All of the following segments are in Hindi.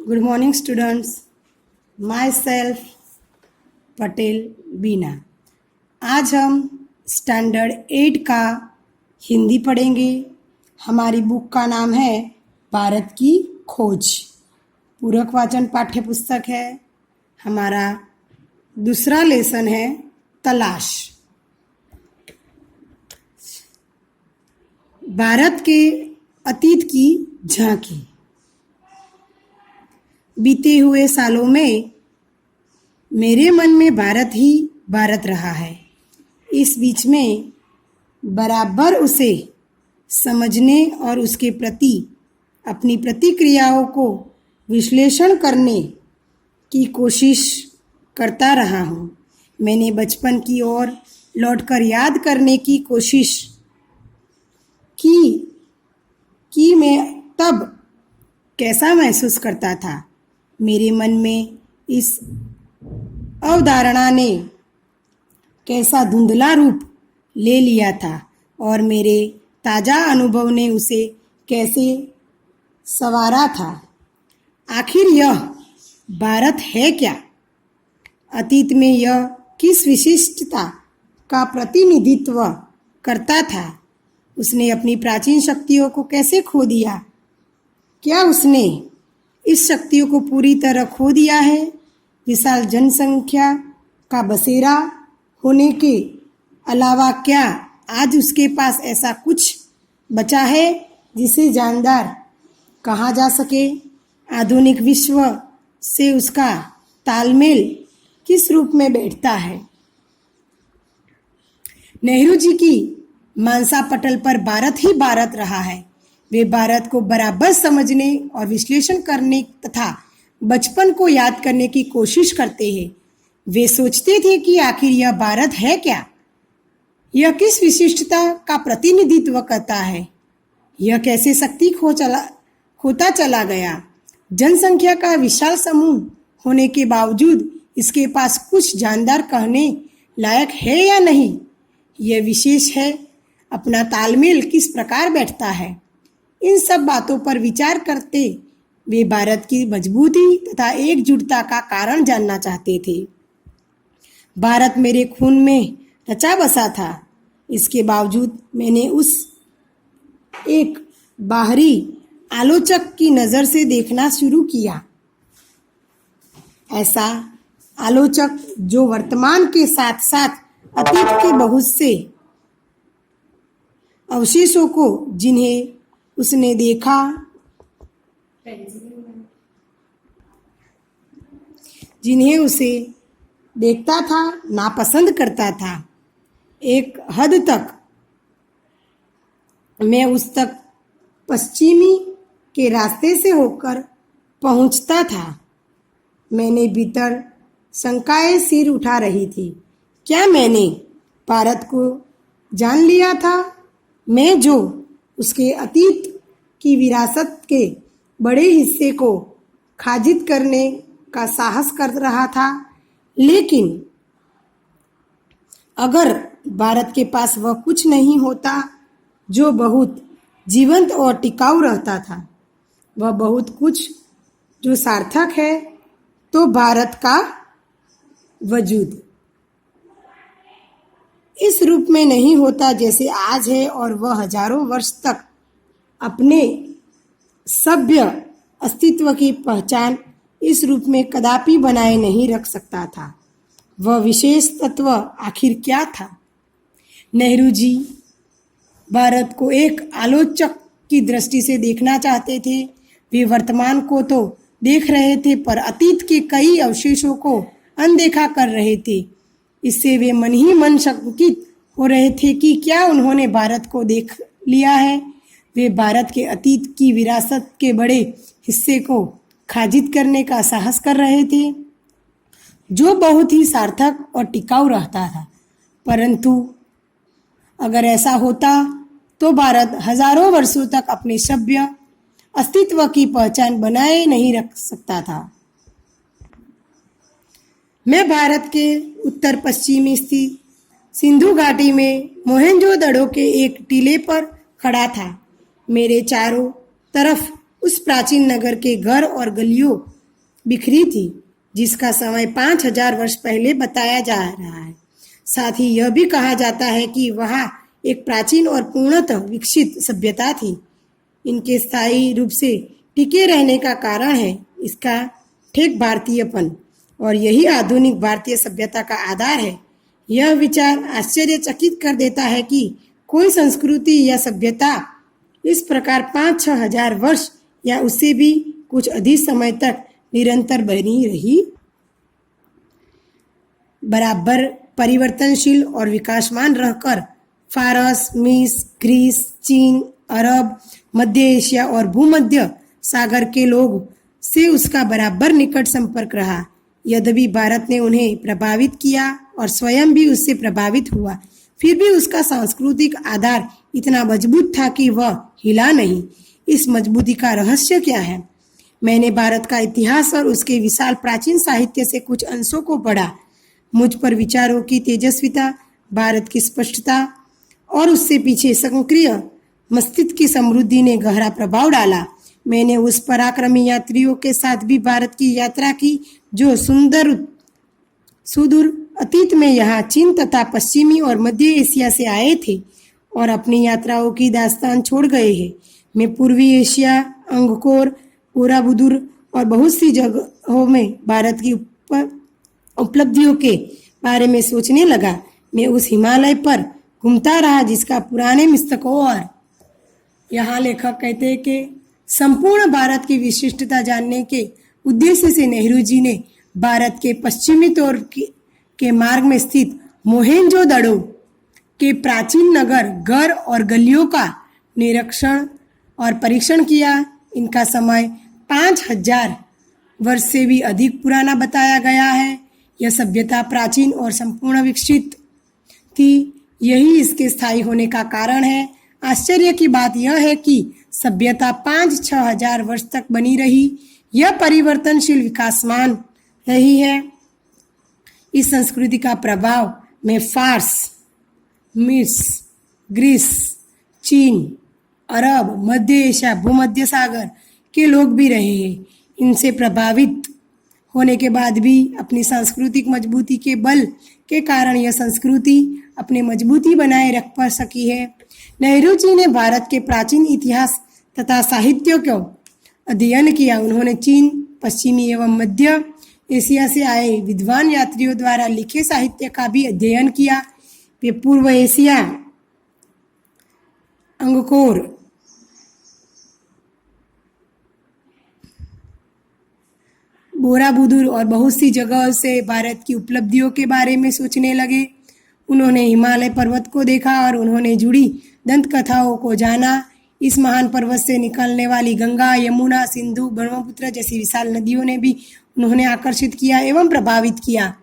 Good morning students, myself Patel Beena. आज हम स्टैंडर्ड 8 का हिंदी पढ़ेंगे। हमारी बुक का नाम है भारत की खोज। पूरक वाचन पाठ्य पुस्तक है। हमारा दूसरा लेसन है तलाश। भारत के अतीत की झांकी। बीते हुए सालों में मेरे मन में भारत ही भारत रहा है। इस बीच में बराबर उसे समझने और उसके प्रति अपनी प्रतिक्रियाओं को विश्लेषण करने की कोशिश करता रहा हूँ। मैंने बचपन की ओर लौटकर याद करने की कोशिश कि मैं तब कैसा महसूस करता था। मेरे मन में इस अवधारणा ने कैसा धुंधला रूप ले लिया था और मेरे ताज़ा अनुभव ने उसे कैसे संवारा था। आखिर यह भारत है क्या? अतीत में यह किस विशिष्टता का प्रतिनिधित्व करता था? उसने अपनी प्राचीन शक्तियों को कैसे खो दिया? क्या उसने इस शक्तियों को पूरी तरह खो दिया है? विशाल जनसंख्या का बसेरा होने के अलावा क्या आज उसके पास ऐसा कुछ बचा है जिसे जानदार कहा जा सके? आधुनिक विश्व से उसका तालमेल किस रूप में बैठता है? नेहरू जी की मानसा पटल पर भारत ही भारत रहा है। वे भारत को बराबर समझने और विश्लेषण करने तथा बचपन को याद करने की कोशिश करते हैं। वे सोचते थे कि आखिर यह भारत है क्या? यह किस विशिष्टता का प्रतिनिधित्व करता है? यह कैसे शक्ति खोता चला गया? जनसंख्या का विशाल समूह होने के बावजूद इसके पास कुछ जानदार कहने लायक है या नहीं? यह विशेष है। अपना तालमेल किस प्रकार बैठता है? इन सब बातों पर विचार करते वे भारत की मजबूती तथा एकजुटता का कारण जानना चाहते थे। भारत मेरे खून में रचा बसा था। इसके बावजूद मैंने उस एक बाहरी आलोचक की नज़र से देखना शुरू किया। ऐसा आलोचक जो वर्तमान के साथ साथ अतीत के बहुत से अवशेषों को जिन्हें उसने देखा जिन्हें उसे देखता था नापसंद करता था। एक हद तक मैं उस तक पश्चिमी के रास्ते से होकर पहुंचता था। मैंने भीतर शंकाएं सिर उठा रही थी। क्या मैंने भारत को जान लिया था? मैं जो उसके अतीत की विरासत के बड़े हिस्से को खारिज करने का साहस कर रहा था। लेकिन अगर भारत के पास वह कुछ नहीं होता जो बहुत जीवंत और टिकाऊ रहता था, वह बहुत कुछ जो सार्थक है, तो भारत का वजूद इस रूप में नहीं होता जैसे आज है और वह हजारों वर्ष तक अपने सभ्य अस्तित्व की पहचान इस रूप में कदापि बनाए नहीं रख सकता था। वह विशेष तत्व आखिर क्या था? नेहरू जी भारत को एक आलोचक की दृष्टि से देखना चाहते थे। वे वर्तमान को तो देख रहे थे पर अतीत के कई अवशेषों को अनदेखा कर रहे थे। इससे वे मन ही मन शंकित हो रहे थे कि क्या उन्होंने भारत को देख लिया है। वे भारत के अतीत की विरासत के बड़े हिस्से को खारिज करने का साहस कर रहे थे जो बहुत ही सार्थक और टिकाऊ रहता था। परंतु अगर ऐसा होता तो भारत हजारों वर्षों तक अपने सभ्य अस्तित्व की पहचान बनाए नहीं रख सकता था। मैं भारत के उत्तर पश्चिमी स्थित सिंधु घाटी में मोहेंजोदड़ो के एक टीले पर खड़ा था। मेरे चारों तरफ उस प्राचीन नगर के घर और गलियों बिखरी थी, जिसका समय 5000 वर्ष पहले बताया जा रहा है। साथ ही यह भी कहा जाता है कि वह एक प्राचीन और पूर्णतः विकसित सभ्यता थी। इनके स्थायी रूप से टिके रहने का कारण है इसका ठेठ भारतीयपन, और यही आधुनिक भारतीय सभ्यता का आधार है। यह विचार आश्चर्यचकित कर देता है कि कोई संस्कृति या सभ्यता इस प्रकार 5-6 हजार वर्ष या उससे भी कुछ अधिक समय तक निरंतर बनी रही, बराबर परिवर्तनशील और विकासमान रहकर फारस, मिस्र, ग्रीस, चीन, अरब, मध्य एशिया और भूमध्य सागर के लोग से उसका बराबर निकट संपर्क रहा। यद्यपि भारत ने उन्हें प्रभावित किया और स्वयं भी उससे प्रभावित हुआ, फिर भी उसका सांस्कृतिक आधार इतना मजबूत था कि वह हिला नहीं। इस मजबूती का रहस्य क्या है? मैंने भारत का इतिहास और उसके विशाल प्राचीन साहित्य से कुछ अंशों को पढ़ा। मुझ पर विचारों की तेजस्विता, भारत की स्पष्टता और उससे पीछे सक्रिय मस्तिष्क की समृद्धि ने गहरा प्रभाव डाला। मैंने उस पराक्रमी यात्रियों के साथ भी भारत की यात्रा की जो सुदूर अतीत में यहाँ चीन तथा पश्चिमी और मध्य एशिया से आए थे और अपनी यात्राओं की दास्तान छोड़ गए हैं। मैं पूर्वी एशिया, अंगकोर, बोराबुदुर और बहुत सी जगहों में भारत की उपलब्धियों के बारे में सोचने लगा। मैं उस हिमालय पर घूमता रहा जिसका पुराने पुस्तकों और यहाँ लेखक कहते हैं कि संपूर्ण भारत की विशिष्टता जानने के उद्देश्य से नेहरू जी ने भारत के पश्चिमी तौर के मार्ग में स्थित मोहेंजोदड़ो के प्राचीन नगर, घर और गलियों का निरीक्षण और परीक्षण किया। इनका समय 5000 वर्ष से भी अधिक पुराना बताया गया है। यह सभ्यता प्राचीन और संपूर्ण विकसित थी, यही इसके स्थायी होने का कारण है। आश्चर्य की बात यह है कि सभ्यता 5-6 हजार वर्ष तक बनी रही। यह परिवर्तनशील विकासमान रही है। इस संस्कृति का प्रभाव में फारस, मिस्र, ग्रीस, चीन, अरब, मध्य एशिया, भूमध्य सागर के लोग भी रहे हैं। इनसे प्रभावित होने के बाद भी अपनी सांस्कृतिक मजबूती के बल के कारण यह संस्कृति अपनी मजबूती बनाए रख पा सकी है। नेहरू जी ने भारत के प्राचीन इतिहास तथा साहित्य को अध्ययन किया। उन्होंने चीन, पश्चिमी एवं मध्य एशिया से आए विद्वान यात्रियों द्वारा लिखे साहित्य का भी अध्ययन किया। वे पूर्व एशिया, अंगकोर, बोराबुदुर और बहुत सी जगहों से भारत की उपलब्धियों के बारे में सोचने लगे। उन्होंने हिमालय पर्वत को देखा और उन्होंने जुड़ी दंत कथाओं को जाना। इस महान पर्वत से निकलने वाली गंगा, यमुना, सिंधु, ब्रह्मपुत्र जैसी विशाल नदियों ने भी उन्होंने आकर्षित किया एवं प्रभावित किया।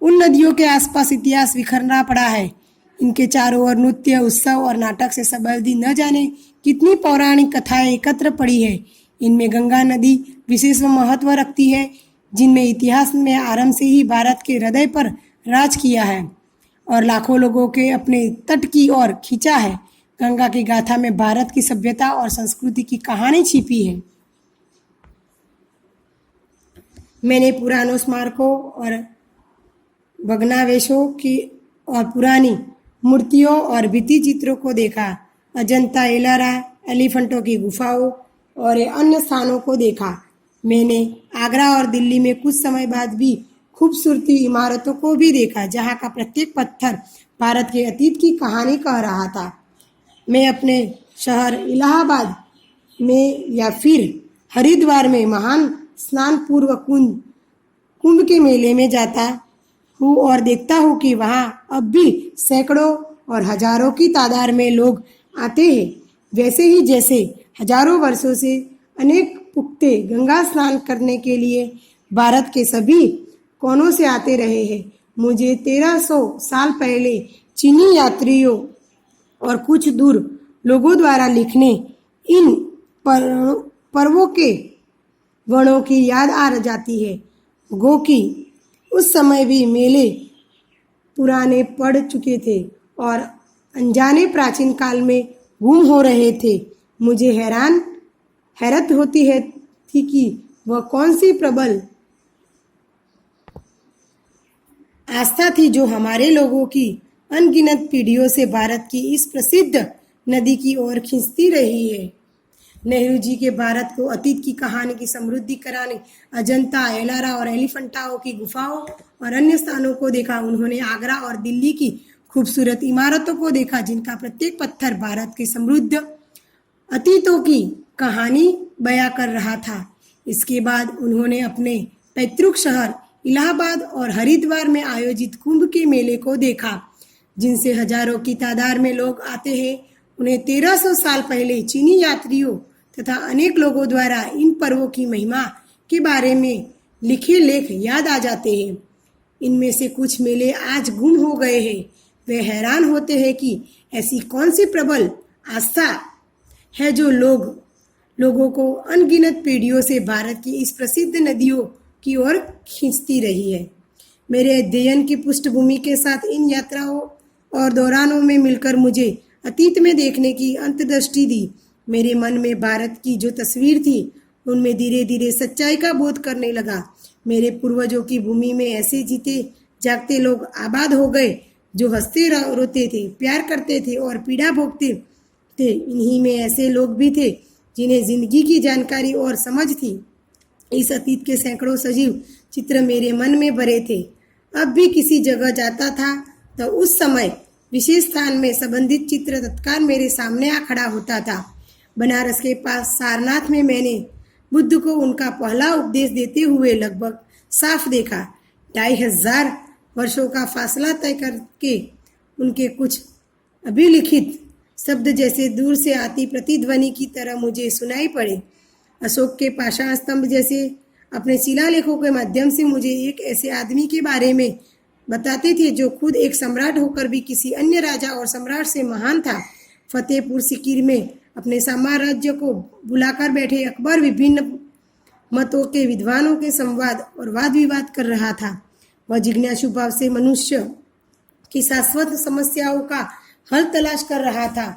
उन नदियों के आसपास इतिहास बिखरना पड़ा है। इनके चारों ओर नृत्य, उत्सव और नाटक से संबंधित न जाने कितनी पौराणिक कथाएं एकत्र पड़ी है। इनमें गंगा नदी विशेष महत्व रखती है, जिनमें इतिहास में आरंभ से ही भारत के हृदय पर राज किया है और लाखों लोगों के अपने तट की ओर खींचा है। गंगा की गाथा में भारत की सभ्यता और संस्कृति की कहानी छिपी है। मैंने पुरानों स्मारकों और भग्नावशेषों की और पुरानी मूर्तियों और भित्ति चित्रों को देखा। अजंता, एलोरा, एलिफेंटों की गुफाओं और अन्य स्थानों को देखा। मैंने आगरा और दिल्ली में कुछ समय बाद भी खूबसूरती इमारतों को भी देखा, जहाँ का प्रत्येक पत्थर भारत के अतीत की कहानी कह रहा था। मैं अपने शहर इलाहाबाद में या फिर हरिद्वार में महान स्नान पूर्व कुंभ के मेले में जाता हूँ और देखता हूँ कि वहाँ अब भी सैकड़ों और हजारों की तादाद में लोग आते हैं। वैसे ही जैसे हजारों वर्षों से अनेक पुख्ते गंगा स्नान करने के लिए भारत के सभी कोनों से आते रहे हैं। मुझे 1300 साल पहले चीनी यात्रियों और कुछ दूर लोगों द्वारा लिखने इन पर्वों के वर्णों की याद आ जाती है। गो कि उस समय भी मेले पुराने पड़ चुके थे और अनजाने प्राचीन काल में गुम हो रहे थे। मुझे हैरत होती है थी कि वह कौन सी प्रबल आस्था थी जो हमारे लोगों की अनगिनत पीढ़ियों से भारत की इस प्रसिद्ध नदी की ओर खींचती रही है। नेहरू जी के भारत को अतीत की कहानी की समृद्धि कराने अजंता, एलोरा और एलिफेंटाओं की गुफाओं और अन्य स्थानों को देखा। उन्होंने आगरा और दिल्ली की खूबसूरत इमारतों को देखा, जिनका प्रत्येक पत्थर भारत के समृद्ध अतीतों की कहानी बयां कर रहा था। इसके बाद उन्होंने अपने पैतृक शहर इलाहाबाद और हरिद्वार में आयोजित कुंभ के मेले को देखा, जिनसे हजारों की तादाद में लोग आते हैं। उन्हें 1300 साल पहले चीनी यात्रियों तथा अनेक लोगों द्वारा इन पर्वों की महिमा के बारे में लिखे लेख याद आ जाते हैं। इनमें से कुछ मेले आज गुम हो गए हैं। वे हैरान होते हैं कि ऐसी कौन सी प्रबल आस्था है जो लोगों को अनगिनत पीढ़ियों से भारत की इस प्रसिद्ध नदियों की ओर खींचती रही है। मेरे अध्ययन की पृष्ठभूमि के साथ इन यात्राओं और दौरानों में मिलकर मुझे अतीत में देखने की अंतर्दृष्टि दी। मेरे मन में भारत की जो तस्वीर थी, उनमें धीरे धीरे सच्चाई का बोध करने लगा। मेरे पूर्वजों की भूमि में ऐसे जीते जागते लोग आबाद हो गए जो हंसते रोते थे, प्यार करते थे और पीड़ा भोगते थे। इन्हीं में ऐसे लोग भी थे जिन्हें जिंदगी की जानकारी और समझ थी। इस अतीत के सैकड़ों सजीव चित्र मेरे मन में भरे थे। अब भी किसी जगह जाता था तो उस समय विशेष स्थान में संबंधित चित्र तत्काल मेरे सामने आ खड़ा होता था। बनारस के पास सारनाथ में मैंने बुद्ध को उनका पहला उपदेश देते हुए लगभग साफ देखा। 2500 वर्षों का फासला तय करके उनके कुछ अभिलिखित शब्द जैसे दूर से आती प्रतिध्वनि की तरह मुझे सुनाई पड़े। अशोक के पाषाण स्तंभ जैसे अपने शिलालेखों के माध्यम से मुझे एक ऐसे आदमी के बारे में बताते थे जो खुद एक सम्राट होकर भी किसी अन्य राजा और सम्राट से महान था। फतेहपुर सीकरी में अपने साम्राज्य को बुलाकर बैठे अकबर विभिन्न मतों के विद्वानों के संवाद और वाद विवाद कर रहा था। वह जिज्ञासु भाव से मनुष्य की शाश्वत समस्याओं का हल तलाश कर रहा था।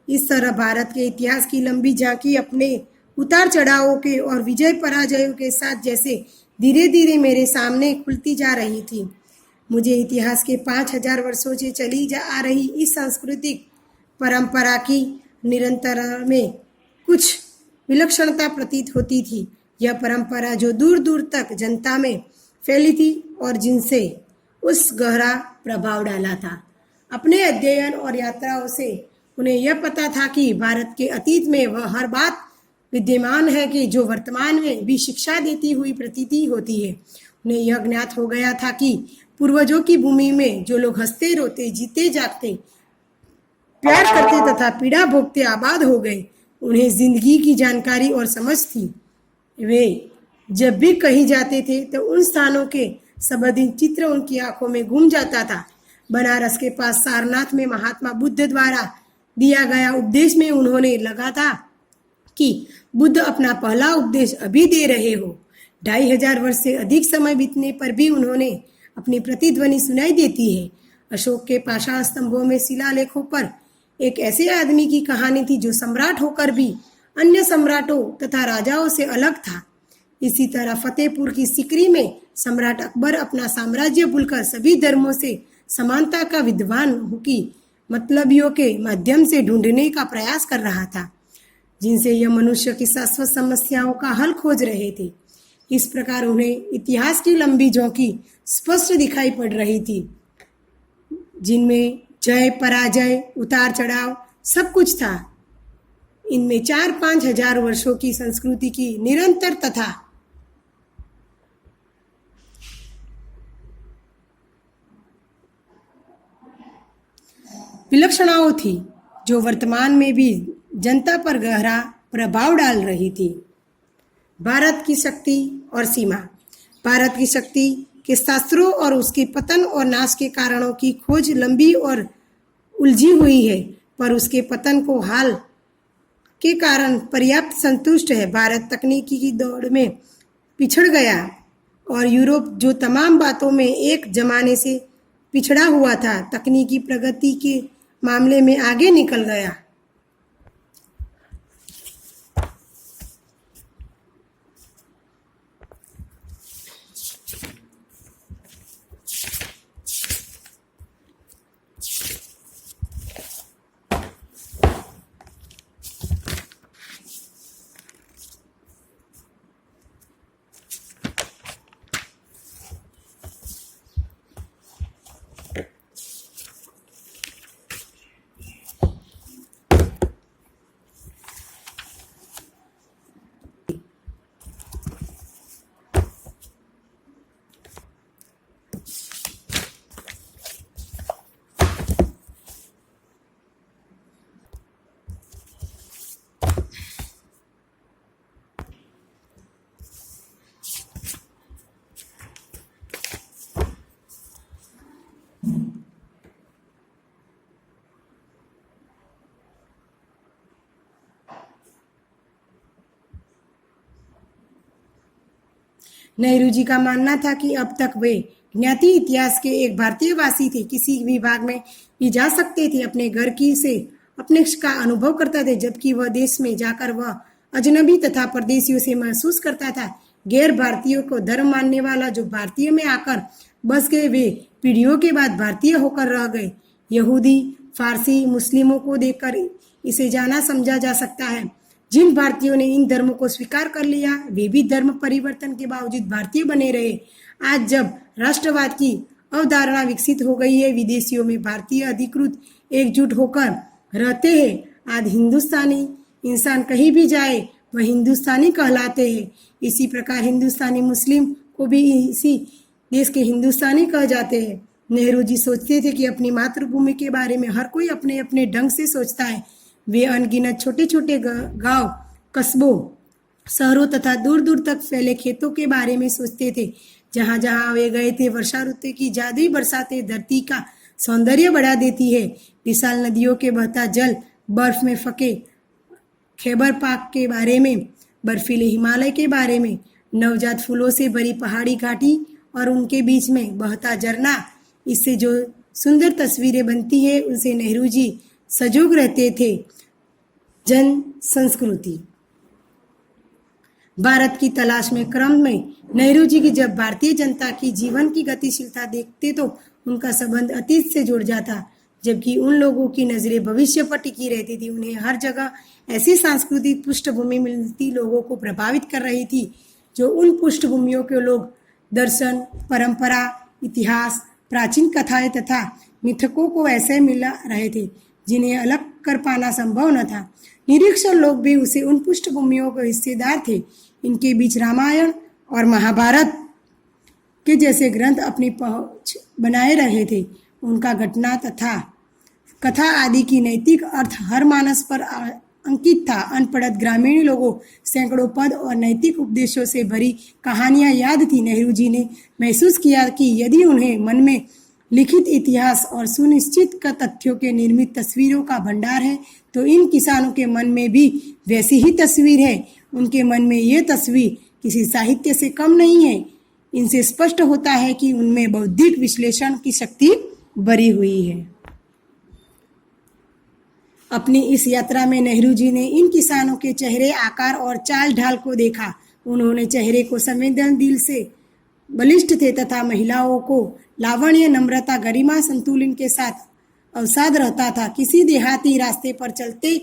इस तरह भारत के इतिहास की लंबी झांकी अपने उतार चढ़ावों के और विजय पराजयों के साथ जैसे धीरे धीरे मेरे सामने खुलती जा रही थी। मुझे इतिहास के 5000 वर्षों से चली आ रही इस सांस्कृतिक परंपरा की निरंतर में कुछ विलक्षणता प्रतीत होती थी। यह परंपरा जो दूर दूर तक जनता में फैली थी और जिनसे उस गहरा प्रभाव डाला था। अपने अध्ययन और यात्राओं से उन्हें यह पता था कि भारत के अतीत में वह हर बात विद्यमान है कि जो वर्तमान में भी शिक्षा देती हुई प्रतीति होती है। उन्हें यह ज्ञात हो गया था कि पूर्वजों की भूमि में जो लोग हंसते रोते जीते जागते प्यार करते तथा पीड़ा भोगते आबाद हो गए, उन्हें जिंदगी की जानकारी और समझ थी। वे जब भी कहीं जाते थे तो उन स्थानों के संबंधित चित्र उनकी आंखों में घूम जाता था। बनारस के पास सारनाथ में महात्मा बुद्ध द्वारा दिया गया उपदेश में उन्होंने लगा था कि बुद्ध अपना पहला उपदेश अभी दे रहे हो। 2500 वर्ष से अधिक समय बीतने पर भी उन्होंने अपनी प्रतिध्वनि सुनाई देती है। अशोक के पाषाण स्तंभों में शिलालेखों पर एक ऐसे आदमी की कहानी थी जो सम्राट होकर भी अन्य सम्राटों तथा राजाओं से अलग था। इसी तरह फतेहपुर की सीकरी में सम्राट अकबर अपना साम्राज्य भूलकर सभी धर्मों से समानता का विद्वान की मतलबियों के माध्यम से ढूंढने का प्रयास कर रहा था, जिनसे यह मनुष्य की शाश्वत समस्याओं का हल खोज रहे थे। इस प्रकार उन्हें इतिहास की लंबी झोंकी स्पष्ट दिखाई पड़ रही थी, जिनमें जय पराजय उतार चढ़ाव सब कुछ था। इनमें 4-5 हजार वर्षों की संस्कृति की निरंतर तथा विलक्षणताएं थी जो वर्तमान में भी जनता पर गहरा प्रभाव डाल रही थी। भारत की शक्ति और सीमा। भारत की शक्ति के शास्त्रों और उसके पतन और नाश के कारणों की खोज लंबी और उलझी हुई है, पर उसके पतन को हाल के कारण पर्याप्त संतुष्ट है। भारत तकनीकी की दौड़ में पिछड़ गया और यूरोप जो तमाम बातों में एक जमाने से पिछड़ा हुआ था, तकनीकी प्रगति के मामले में आगे निकल गया। नेहरू जी का मानना था कि अब तक वे ज्ञाति इतिहास के एक भारतीय वासी थे, किसी भी भाग में भी जा सकते थे, अपने घर की से अपने का अनुभव करता थे, जबकि वह देश में जाकर वह अजनबी तथा परदेशियों से महसूस करता था। गैर भारतीयों को धर्म मानने वाला जो भारतीय में आकर बस गए, वे पीढ़ियों के बाद भारतीय होकर रह गए। यहूदी, फारसी, मुस्लिमों को देखकर इसे जाना समझा जा सकता है। जिन भारतीयों ने इन धर्मों को स्वीकार कर लिया, वे भी धर्म परिवर्तन के बावजूद भारतीय बने रहे। आज जब राष्ट्रवाद की अवधारणा विकसित हो गई है, विदेशियों में भारतीय अधिकृत एकजुट होकर रहते हैं। आज हिंदुस्तानी इंसान कहीं भी जाए वह हिंदुस्तानी कहलाते हैं। इसी प्रकार हिंदुस्तानी मुस्लिम को भी इसी देश के हिंदुस्तानी कह जाते हैं। नेहरू जी सोचते थे कि अपनी मातृभूमि के बारे में हर कोई अपने अपने ढंग से सोचता है। वे अनगिनत छोटे छोटे गांव, कस्बों, शहरों तथा दूर दूर तक फैले खेतों के बारे में सोचते थे। जहां जहां वे गए थे, वर्षा ऋतु की जादुई बरसातें धरती का सौंदर्य बढ़ा देती है। विशाल नदियों के बहता जल, बर्फ में फके खैबर पाक के बारे में, बर्फीले हिमालय के बारे में, नवजात फूलों से भरी पहाड़ी घाटी और उनके बीच में बहता झरना, इससे जो सुंदर तस्वीरें बनती है उनसे नेहरू जी सजग रहते थे। जन संस्कृति भारत की तलाश में क्रम में नेहरू जी की जब भारतीय जनता की जीवन की गतिशीलता देखते तो उनका संबंध अतीत से जुड़ जाता, जबकि उन लोगों की नजरें भविष्य पर टिकी रहती थी। उन्हें हर जगह ऐसी सांस्कृतिक पृष्ठभूमि मिलती लोगों को प्रभावित कर रही थी जो उन पृष्ठभूमियों के लोग दर्शन, परंपरा, इतिहास, प्राचीन कथाएं तथा मिथकों को ऐसे मिला रहे थे जिन्हें अलग कर पाना संभव न था। निरीक्षण लोग भी उसे उन पृष्ठभूमियों के हिस्सेदार थे। इनके बीच रामायण और महाभारत के जैसे ग्रंथ अपनी पहुंच बनाए रहे थे। उनका घटना तथा कथा आदि की नैतिक अर्थ हर मानस पर अंकित था। अनपढ़ ग्रामीण लोगों सैकड़ों पद और नैतिक उपदेशों से भरी कहानियां याद थी। नेहरू जी ने महसूस किया कि यदि उन्हें मन में लिखित इतिहास और सुनिश्चित तथ्यों के निर्मित तस्वीरों का भंडार है, तो इन किसानों के मन में भी वैसी ही तस्वीर है। उनके मन में ये तस्वीर किसी साहित्य से कम नहीं है। इनसे स्पष्ट होता है कि उनमें बौद्धिक विश्लेषण की शक्ति भरी हुई है। अपनी इस यात्रा में नेहरू जी ने इन किसानों के चेहरे, आकार और चाल ढाल को देखा। उन्होंने चेहरे को संवेदनशील से बलिष्ठ थे तथा महिलाओं को लावण्य, नम्रता, गरिमा, संतुलन के साथ अवसाद रहता था। किसी देहाती रास्ते पर चलते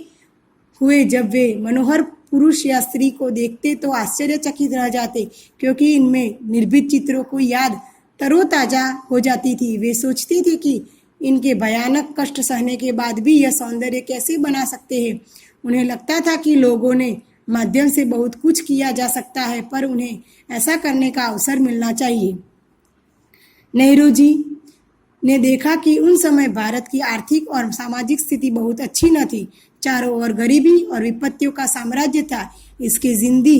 हुए जब वे मनोहर पुरुष या स्त्री को देखते तो आश्चर्यचकित रह जाते, क्योंकि इनमें निर्भीक चित्रों को याद तरोताजा हो जाती थी। वे सोचते थे कि इनके भयानक कष्ट सहने के बाद भी यह सौंदर्य कैसे बना सकते हैं। उन्हें लगता था कि लोगों ने माध्यम से बहुत कुछ किया जा सकता है, पर उन्हें ऐसा करने का अवसर मिलना चाहिए। नेहरू जी ने देखा कि उन समय भारत की आर्थिक और सामाजिक स्थिति बहुत अच्छी न थी। चारों ओर गरीबी और विपत्तियों का साम्राज्य था। इसकी जिंदगी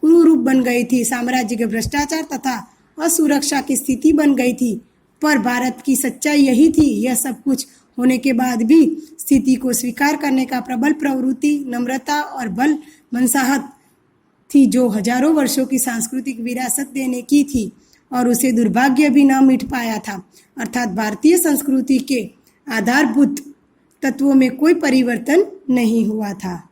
कुरूप बन गई थी। साम्राज्य के भ्रष्टाचार तथा असुरक्षा की स्थिति बन गई थी। पर भारत की सच्चाई यही थी। यह सब कुछ होने के बाद भी स्थिति को स्वीकार करने का प्रबल प्रवृत्ति, नम्रता और बल मनसाहत थी, जो हजारों वर्षों की सांस्कृतिक विरासत देने की थी और उसे दुर्भाग्य भी न मिट पाया था। अर्थात भारतीय संस्कृति के आधारभूत तत्वों में कोई परिवर्तन नहीं हुआ था।